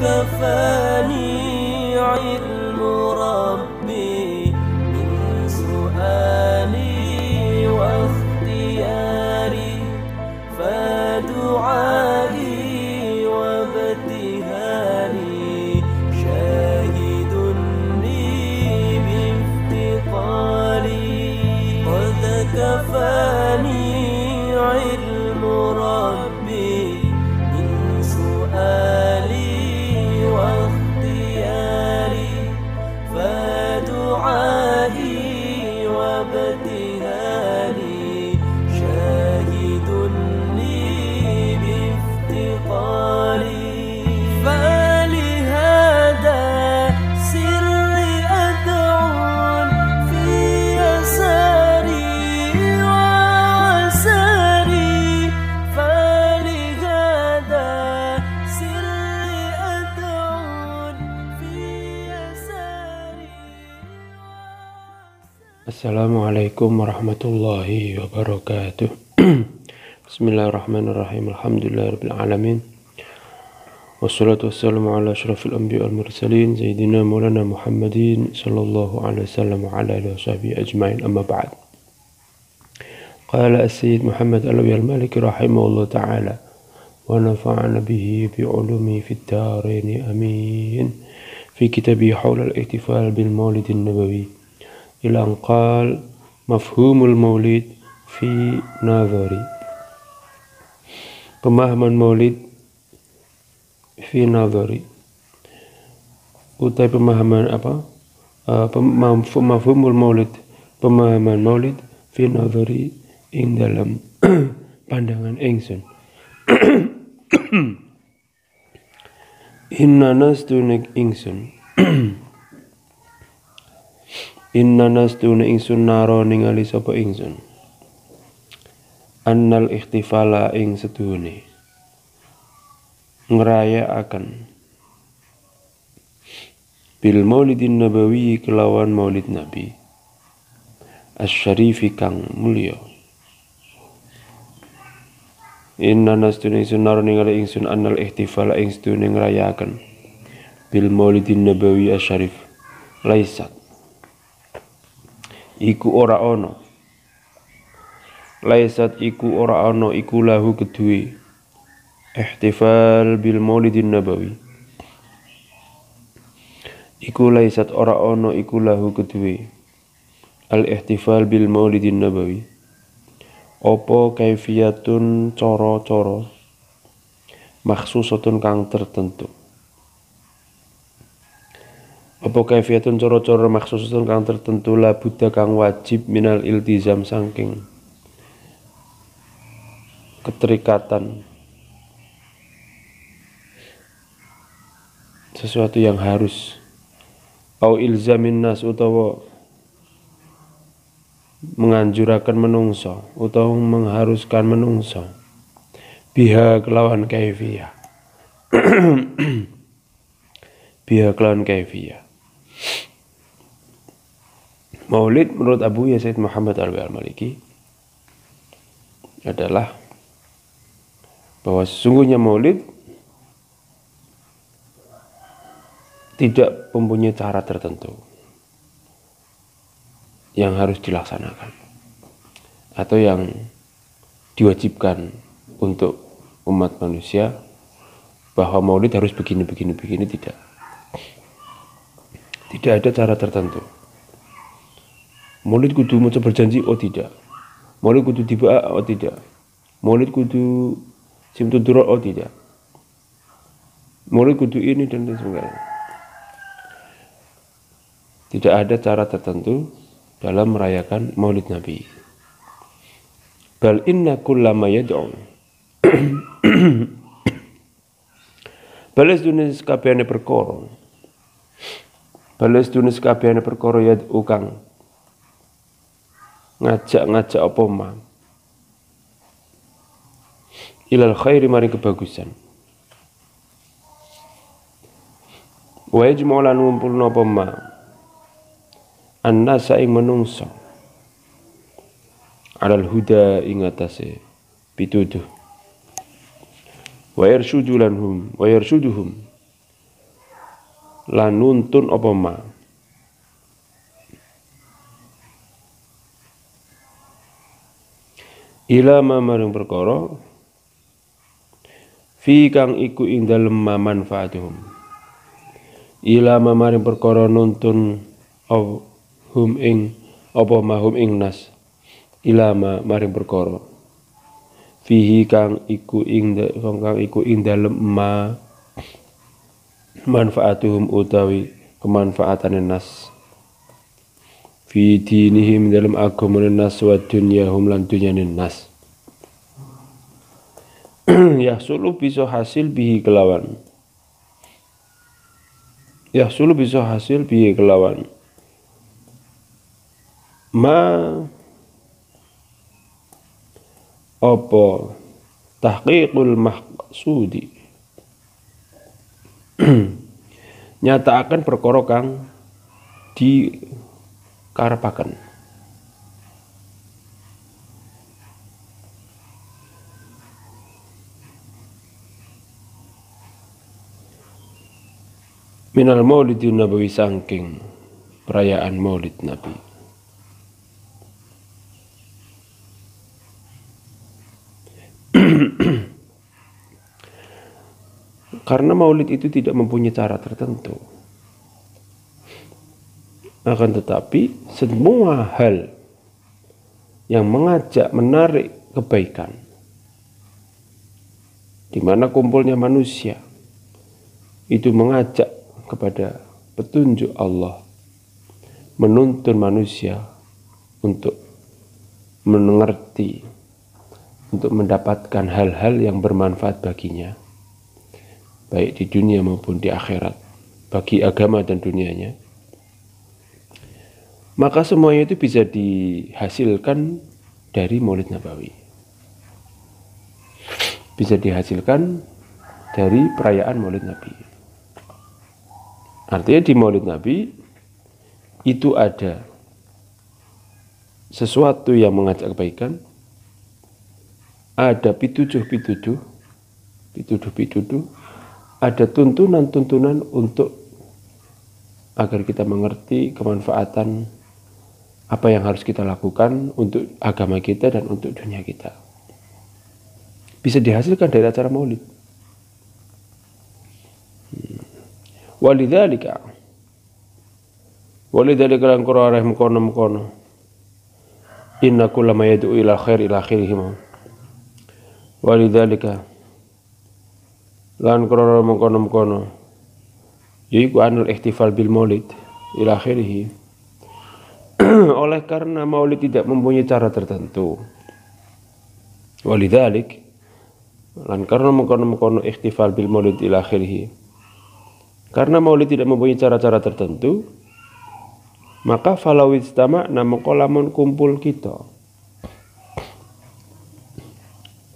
كفاني علم ربي من سؤالي واختياري فدعائي وابتهالي شاهد لي بافتقاري قد كفاني علم ربي من سؤالي واختياري فدعائي وابتهالي شاهد لي بافتقاري فلهذا سري أدعو في يساري وعساري فلهذا سري أدعو في يساري. Assalamualaikum warahmatullahi wabarakatuh. Bismillahirrahmanirrahim. Alhamdulillahirabbil alamin. Wassalatu wassalamu ala asyrafil anbiya wal mursalin sayyidina maulana Muhammadin sallallahu alaihi wasallam wa ala alihi washabbihi ajmain. Amma ba'd. Qala as-sayyid Muhammad Alawi al-Maliki rahimahullah ta'ala wa nafa'ana bihi bi ulumi fid darain amin. Fi kitabihi hawla al-ihtifal bil maulid an-nabawi ila an qala mafhumul maulid fi nadhari. Pemahaman maulid fi nadhari utai pemahaman apa? Mafhumul maulid, pemahaman maulid fi nadhari ing dalam pandangan ingsun. Inna nastunik ingsun Inna nastuna ingsun naro ningali sapa ingsun annal ihtifala ing setuhune ngrayakaken bil maulidin nabawi kelawan maulid nabi asyarifi kang mulya. Inna nastuna ingsun naro ningali ingsun annal ihtifala ing setuhune ngrayakaken bil maulidin nabawi asyarif laisat iku ora ana laisat iku ora ana iku lahu kedue ihtifal bil maulidin nabawi iku laisat ora ana iku lahu kedue al ihtifal bil maulidin nabawi apa kaifiyatun cara-cara makhsusatun kang tertentu. Apa kaifiyatun cara-cara makhsusatun kang tertentu la buddha kang wajib minal iltizam saking keterikatan, sesuatu yang harus, au ilzamin nas utawa menganjurakan menungso utawa mengharuskan menungso biha kelawan kaifiyah biha kelawan kaifiyah. Maulid menurut Abu Yazid Muhammad Alawi al-Maliki adalah bahwa sesungguhnya maulid tidak mempunyai cara tertentu yang harus dilaksanakan atau yang diwajibkan untuk umat manusia bahwa maulid harus begini tidak. Tidak ada cara tertentu. Maulid kudu maca berjanji oh tidak. Maulid kudu tiba oh tidak. Maulid kudu simtudura oh tidak. Maulid kudu ini dan lain sebagainya. Tidak ada cara tertentu dalam merayakan Maulid Nabi. Bal inna kullama yad'u Balas dunis kabehane perkara. Balas dunis kabehane perkara yad'u kang ngajak apa ma ilal khairi mari kebagusan wa yajma'ulan ngumpulna apa ma annasa ing menungso alal huda ing atase pituduh wa yarshuduhum lan nuntun apa ma ila ma maring perkara fi kang iku ing dalem manfaatuhum ila ma maring perkara nuntun hum ing apa mahum ing nas ila ma maring perkara fihi kang iku ing dalem ma manfaatuhum utawi kemanfaatane nas fi dinihim dalam agamane nas wa dunyahum lan dunyane nas yahsulu bisa hasil bihi kelawan ma apa tahqiqul maqsudi nyataaken perkara kang dikarepaken minal maulidin nabawi sangking perayaan maulid nabi karena maulid itu tidak mempunyai cara tertentu, akan tetapi semua hal yang mengajak menarik kebaikan, di mana kumpulnya manusia itu mengajak kepada petunjuk Allah, menuntun manusia untuk mengerti, untuk mendapatkan hal-hal yang bermanfaat baginya, baik di dunia maupun di akhirat, bagi agama dan dunianya, maka semuanya itu bisa dihasilkan dari Maulid Nabawi. Bisa dihasilkan dari perayaan Maulid Nabi. Artinya di Maulid Nabi itu ada sesuatu yang mengajak kebaikan, ada pituduh-pituduh, ada tuntunan-tuntunan untuk agar kita mengerti kemanfaatan apa yang harus kita lakukan untuk agama kita dan untuk dunia kita. Bisa dihasilkan dari acara maulid. Walidzalika lan qur'an mkono inna kullama yad'u ila khair ila akhirih. Walidzalika lan qur'an mkono yaiku anul ihtifal bil maulid ila akhirih. Oleh karena maulid tidak mempunyai cara tertentu, walidzalik lan karena mengkono ihtifal bil maulid ila akhirih, karena maulid tidak mempunyai cara-cara tertentu, maka falau ijtama'na mongko lamun kumpul kita,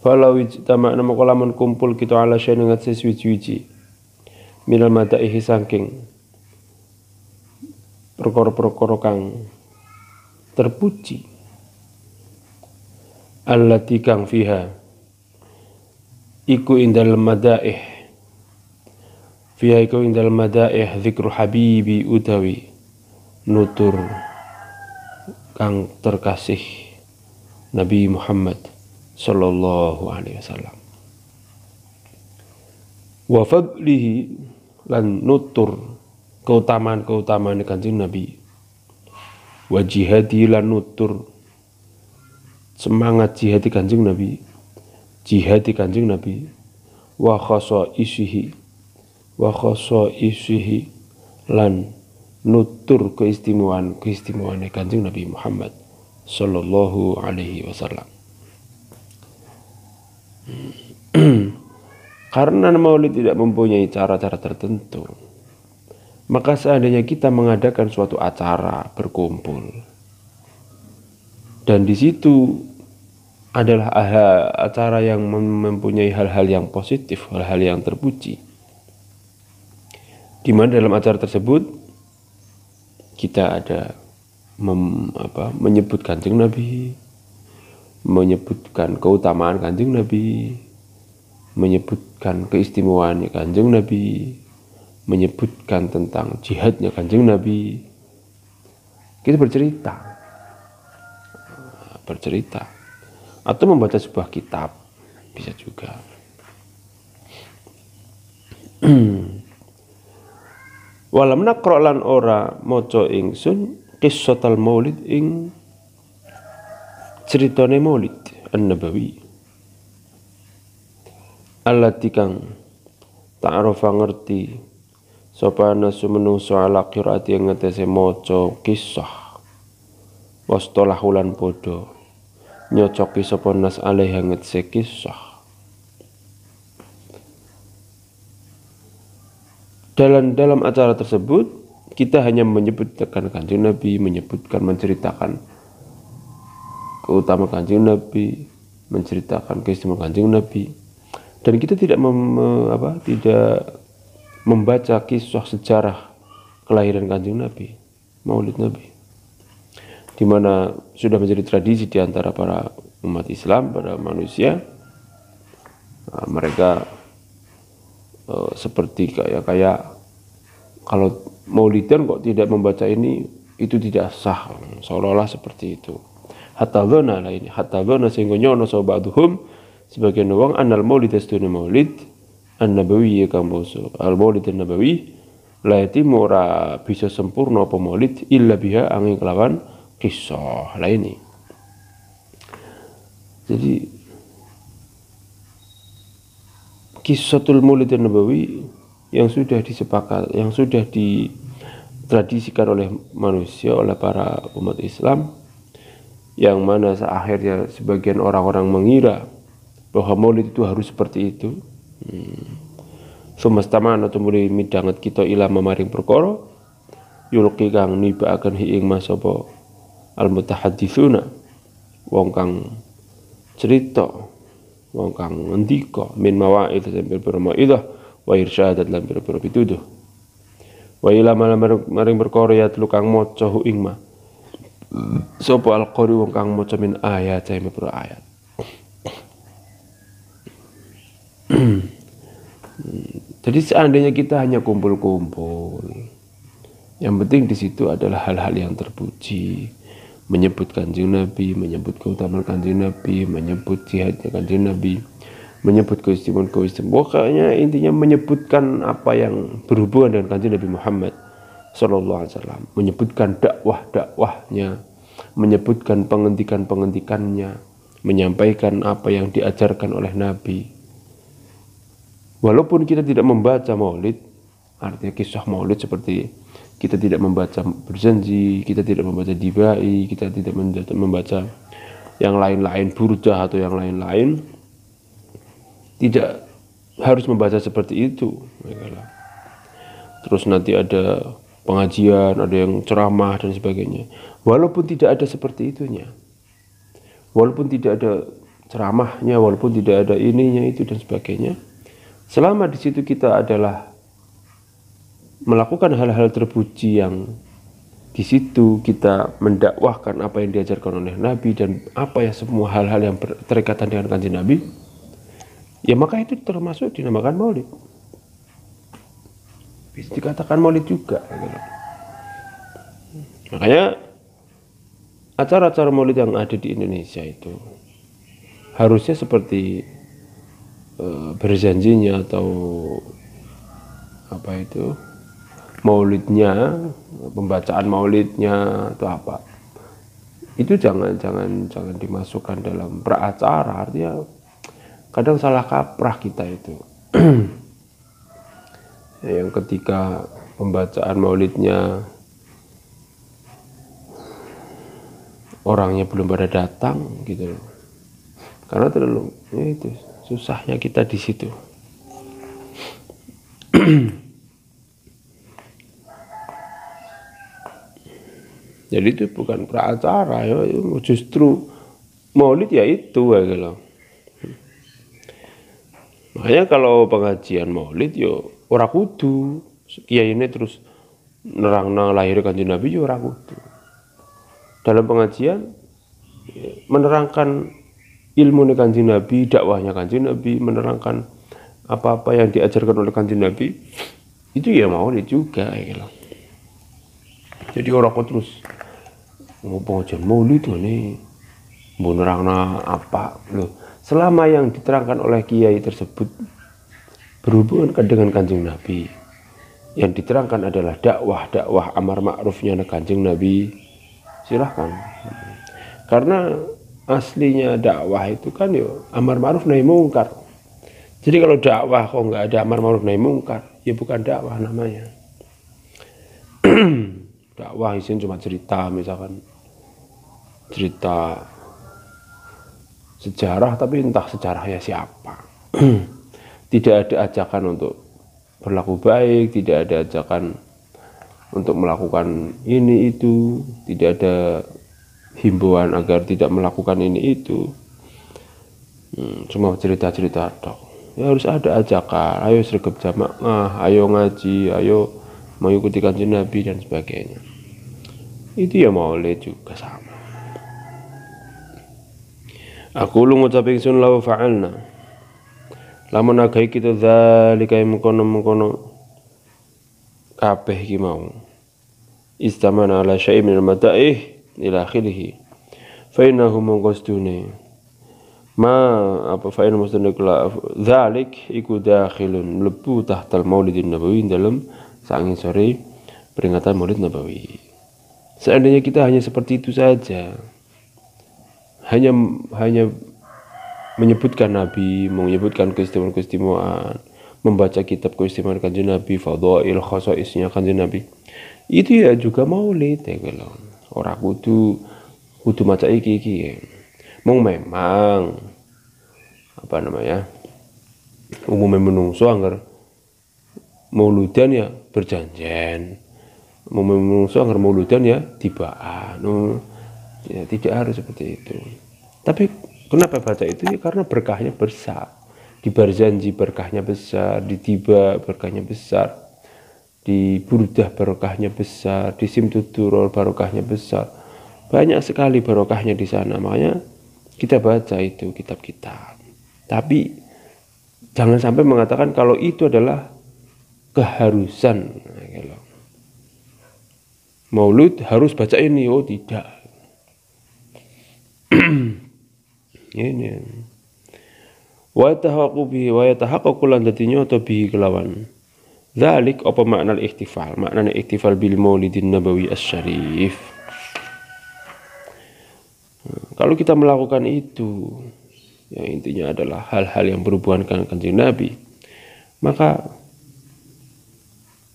falau ijtama'na mongko lamun kumpul kita ala syai'in ngatasi suci-suci minal madaihi saking perkara-perkara kang terpuji, allati kang fiha iku indal madaih, fiha iku indal madaih zikru habibi utawi nutur kang terkasih Nabi Muhammad sallallahu alaihi wasallam, wa fadlihi lan nutur keutamaan Kanjeng Nabi, wa jihadi lan nutur semangat jihadi Kanjeng Nabi, wa khasa'isihi lan nutur keistimewaan Kanjeng Nabi Muhammad sallallahu alaihi wasallam. Karena maulid tidak mempunyai cara-cara tertentu, maka seandainya kita mengadakan suatu acara berkumpul dan di situ adalah acara yang mempunyai hal-hal yang positif, hal-hal yang terpuji, di mana dalam acara tersebut kita ada menyebut Kanjeng Nabi, menyebutkan keutamaan Kanjeng Nabi, menyebutkan keistimewaan Kanjeng Nabi, menyebutkan tentang jihadnya Kanjeng Nabi, kita bercerita, atau membaca sebuah kitab bisa juga. Walam naqra lan ora maca ingsun qissatal maulid ing ceritane maulid an-nabawi allati kang ta'arafa ngerti sapa nasu menungso ala qiraati ing ngetese maca kisah wastolahulan padha nyocoki sapa nas alih ngetese kisah. Dalam acara tersebut kita hanya menyebutkan Kanjeng Nabi, menceritakan keutamaan Kanjeng Nabi, menceritakan keistimewaan Kanjeng Nabi, dan kita tidak membaca kisah sejarah kelahiran Kanjeng Nabi, Maulid Nabi, di mana sudah menjadi tradisi di antara para umat Islam, para manusia. Mereka seperti kayak kalau maulidan kok tidak membaca ini, itu tidak sah, seolah-olah seperti itu. Hatta dzana sehingga nyono sabaduhum sebagian wong anal maulid astune maulid an-nabawi kang basa al maulid an-nabawi la yatimu ora bisa sempurna apa maulid illa biha angin kelawan kisah lainnya. Jadi Qissatul Maulid Nabawi yang sudah ditradisikan oleh manusia, oleh para umat Islam, yang mana akhirnya sebagian orang-orang mengira bahwa maulid itu harus seperti itu. Sumastamana tumuli midanget kita ila mamaring perkara yulqi kang nibakaken hi ing masapa al mutahadditsuna wong kang cerita, wong kang ngendika min mawaid sambil bermaidah wa irsyadat lan pituduh wa ila maring perkara ya kang maca hu ing ma sapa al-qari wong kang maca min ayat sambil ayat. Jadi seandainya kita hanya kumpul-kumpul, yang penting di situ adalah hal-hal yang terpuji, menyebut Kanjeng Nabi, menyebut keutamaan Kanjeng Nabi, menyebut jihadnya Kanjeng Nabi, menyebut keistimewaan. Pokoknya intinya menyebutkan apa yang berhubungan dengan Kanjeng Nabi Muhammad sallallahu alaihi wasallam, menyebutkan dakwahnya, menyebutkan penghentikannya, menyampaikan apa yang diajarkan oleh Nabi. Walaupun kita tidak membaca maulid, artinya kisah maulid seperti kita tidak membaca berjanji, kita tidak membaca dibai, kita tidak membaca yang lain-lain, burdah atau yang lain-lain, tidak harus membaca seperti itu. Terus nanti ada pengajian, ada yang ceramah dan sebagainya. Walaupun tidak ada seperti itunya, walaupun tidak ada ceramahnya, walaupun tidak ada ininya itu dan sebagainya, selama di situ kita adalah melakukan hal-hal terpuji yang di situ kita mendakwahkan apa yang diajarkan oleh Nabi dan apa ya semua hal-hal yang terikatan dengan Kanjeng Nabi, ya maka itu termasuk dinamakan maulid. Bisa dikatakan maulid juga. Makanya acara-acara maulid yang ada di Indonesia itu harusnya seperti berjanjinya atau apa itu maulidnya, pembacaan maulidnya atau apa, itu jangan dimasukkan dalam praacara. Artinya kadang salah kaprah kita itu. Yang ketika pembacaan maulidnya orangnya belum pada datang gitu, karena terlalu itu susahnya kita di situ. Jadi itu bukan praacara ya, justru maulid ya itu gitu. Makanya kalau pengajian maulid yo ora kudu kiai ini terus nerangna lahir Kanjeng Nabi yo ora kudu. Dalam pengajian menerangkan ilmu Kanjeng Nabi, dakwahnya Kanjeng Nabi, menerangkan apa-apa yang diajarkan oleh Kanjeng Nabi, itu ya maulid juga gitu. Jadi orang kok terus ngomong aja maulid ini menerangna apa loh. Selama yang diterangkan oleh kiai tersebut berhubungan dengan Kanjeng Nabi, yang diterangkan adalah dakwah amar ma'rufnya Kanjeng Nabi, silahkan. Karena aslinya dakwah itu kan yo amar ma'ruf nahi mungkar. Jadi kalau dakwah kok nggak ada amar ma'ruf nahi mungkar, ya bukan dakwah namanya. Dakwah isinya cuma cerita, misalkan cerita sejarah, tapi entah sejarahnya siapa. Tidak ada ajakan untuk berlaku baik, tidak ada ajakan untuk melakukan ini itu, tidak ada himbauan agar tidak melakukan ini itu. Cuma cerita-cerita tok. Ya harus ada ajakan, ayo sergap jamaah, ayo ngaji, ayo mengikuti Kanjeng Nabi dan sebagainya. Itu ya maulid juga sama. Aku lu ngucap ingsun law fa'alna. Lamun agai kita zalika mengkono kabeh iki mau. Istamana ala syai' min al-mata'ih ila akhirih. Fa innahu maqastune. Fa inna mustaqla zalik iku dakhilun mlebu tahtal Maulidin Nabawi dalam sangi sore peringatan Maulid Nabawi. Seandainya kita hanya seperti itu saja, hanya menyebutkan Nabi, menyebutkan keistimewaan, membaca kitab keistimewaan Kanjeng Nabi, fadhail khasaisnya Kanjeng Nabi, itu ya juga maulid ya kalau orang kudu maca iki ya. Memang apa namanya, umumnya menungso anggar mauludan ya berjanjian, umumnya menungso anggar mauludan ya tibaan. Ya tidak harus seperti itu. Tapi kenapa baca itu? Ya, karena berkahnya besar. Di berjanji berkahnya besar, di tiba berkahnya besar, di burdah barokahnya besar, di simtuturol barokahnya besar. Banyak sekali barokahnya di sana. Makanya kita baca itu kitab-kitab. Tapi jangan sampai mengatakan kalau itu adalah keharusan. Maulud harus baca ini, oh tidak. Ini. Wa yatahaqqaqu lan dadi nyoto bihi kelawan. Dzalik apa makna al-ihtifal? Maknanya ihtifal bil Maulidin Nabawi asy-Syarif. Kalau kita melakukan itu, yang intinya adalah hal-hal yang berhubungan dengan Kanjeng Nabi, maka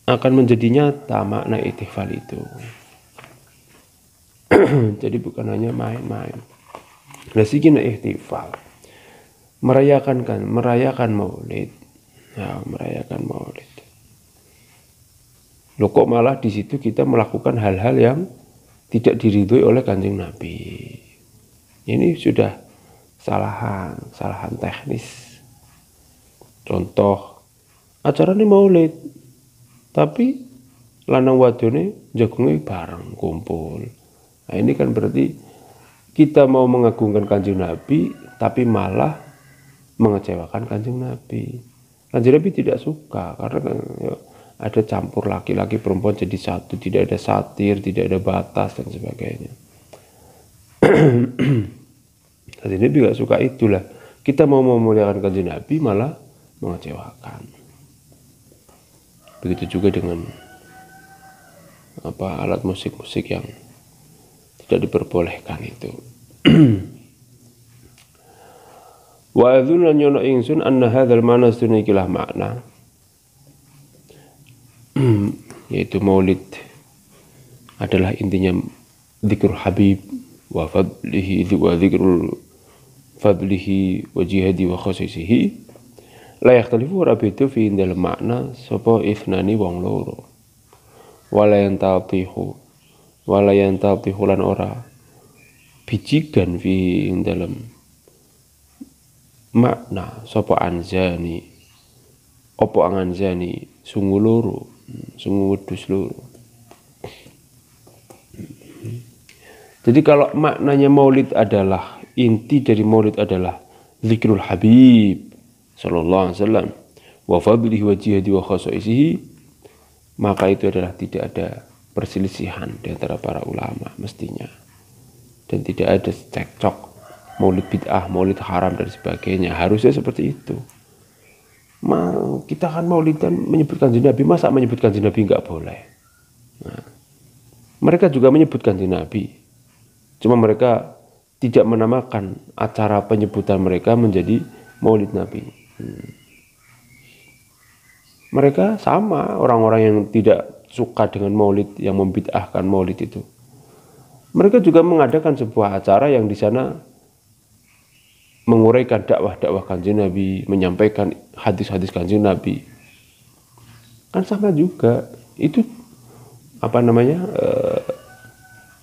akan menjadi nyata makna ihtifal itu. Jadi bukan hanya main-main. Nah, sikina ihtifal, merayakan maulid, ya, merayakan maulid. Loh kok malah di situ kita melakukan hal-hal yang tidak diridhoi oleh Kanjeng Nabi. Ini sudah salahan teknis. Contoh, acara ini maulid, tapi lanang wadone jagunge bareng kumpul. Nah, ini kan berarti kita mau mengagungkan Kanjeng Nabi, tapi malah mengecewakan Kanjeng Nabi. Kanjeng Nabi tidak suka karena ya, ada campur laki-laki perempuan jadi satu, tidak ada satir, tidak ada batas dan sebagainya. Kanjeng Nabi tidak suka itulah. Kita mau memuliakan Kanjeng Nabi malah mengecewakan. Begitu juga dengan alat musik-musik yang tidak diperbolehkan itu. Wa adzunna nyono ingsun anna hadzal ma'na sunnikilah makna yaitu maulid adalah intinya dzikrul habib wa fadlihi wa dzikrul fadlihi wa jihadi wa khasisihi la yakhtalifu rabitu fi dalam makna sapa ifnani wong loro wala yantatihu lan ora bijigan fi dalam makna sapa anzani opo anganzani sungguh loro sungguh wedhus loro. Jadi kalau maknanya maulid adalah, inti dari maulid adalah zikrul habib sallallahu alaihi wasallam wa fadlihi wa jihadi wa khasaisihi, maka itu adalah tidak ada perselisihan di antara para ulama mestinya, dan tidak ada cekcok maulid bid'ah, maulid haram dan sebagainya. Harusnya seperti itu. Kita kan maulidan menyebutkan kanjeng Nabi, masa menyebutkan kanjeng Nabi nggak boleh? Nah, mereka juga menyebutkan kanjeng Nabi, cuma mereka tidak menamakan acara penyebutan mereka menjadi maulid Nabi. Mereka sama orang-orang yang tidak suka dengan maulid, yang membid'ahkan maulid itu. Mereka juga mengadakan sebuah acara yang di sana menguraikan dakwah-dakwah kanjeng Nabi, menyampaikan hadis-hadis kanjeng Nabi. Kan sama juga. Itu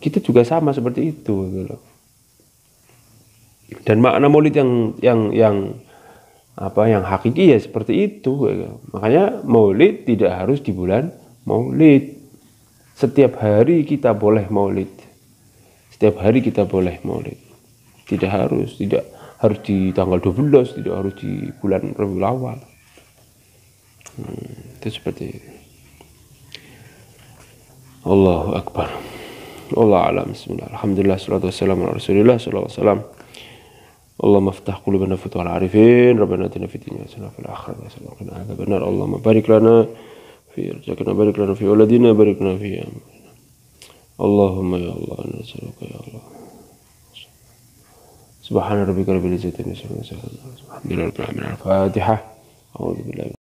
kita juga sama seperti itu gitu. Dan makna maulid yang hakiki ya seperti itu gitu. Makanya maulid tidak harus di bulan maulid. Setiap hari kita boleh maulid. Setiap hari kita boleh maulid. Tidak harus di tanggal 12, tidak harus di bulan Rabiul Awal. Itu seperti itu. Allahu Akbar. Allah alam. Bismillah. Alhamdulillah. Salatu wassalamu ala Rasulillah sallallahu alaihi wasallam. Allahumma ftah qulubana futuhal arifin. Rabbana atina fid dunya hasanah wa fil akhirati hasanah wa qina adzabannar. Allahumma barik lana fi rizqina, barik lana fi auladina, barik lana fi amalina. Allahumma ya Allah, nas'aluka ya Allah. Subhana rabbika rabbil izzati amma yasifun wa salamun alal mursalin. Alhamdulillah rabbil alamin. Al-Fatihah. A'udzu billahi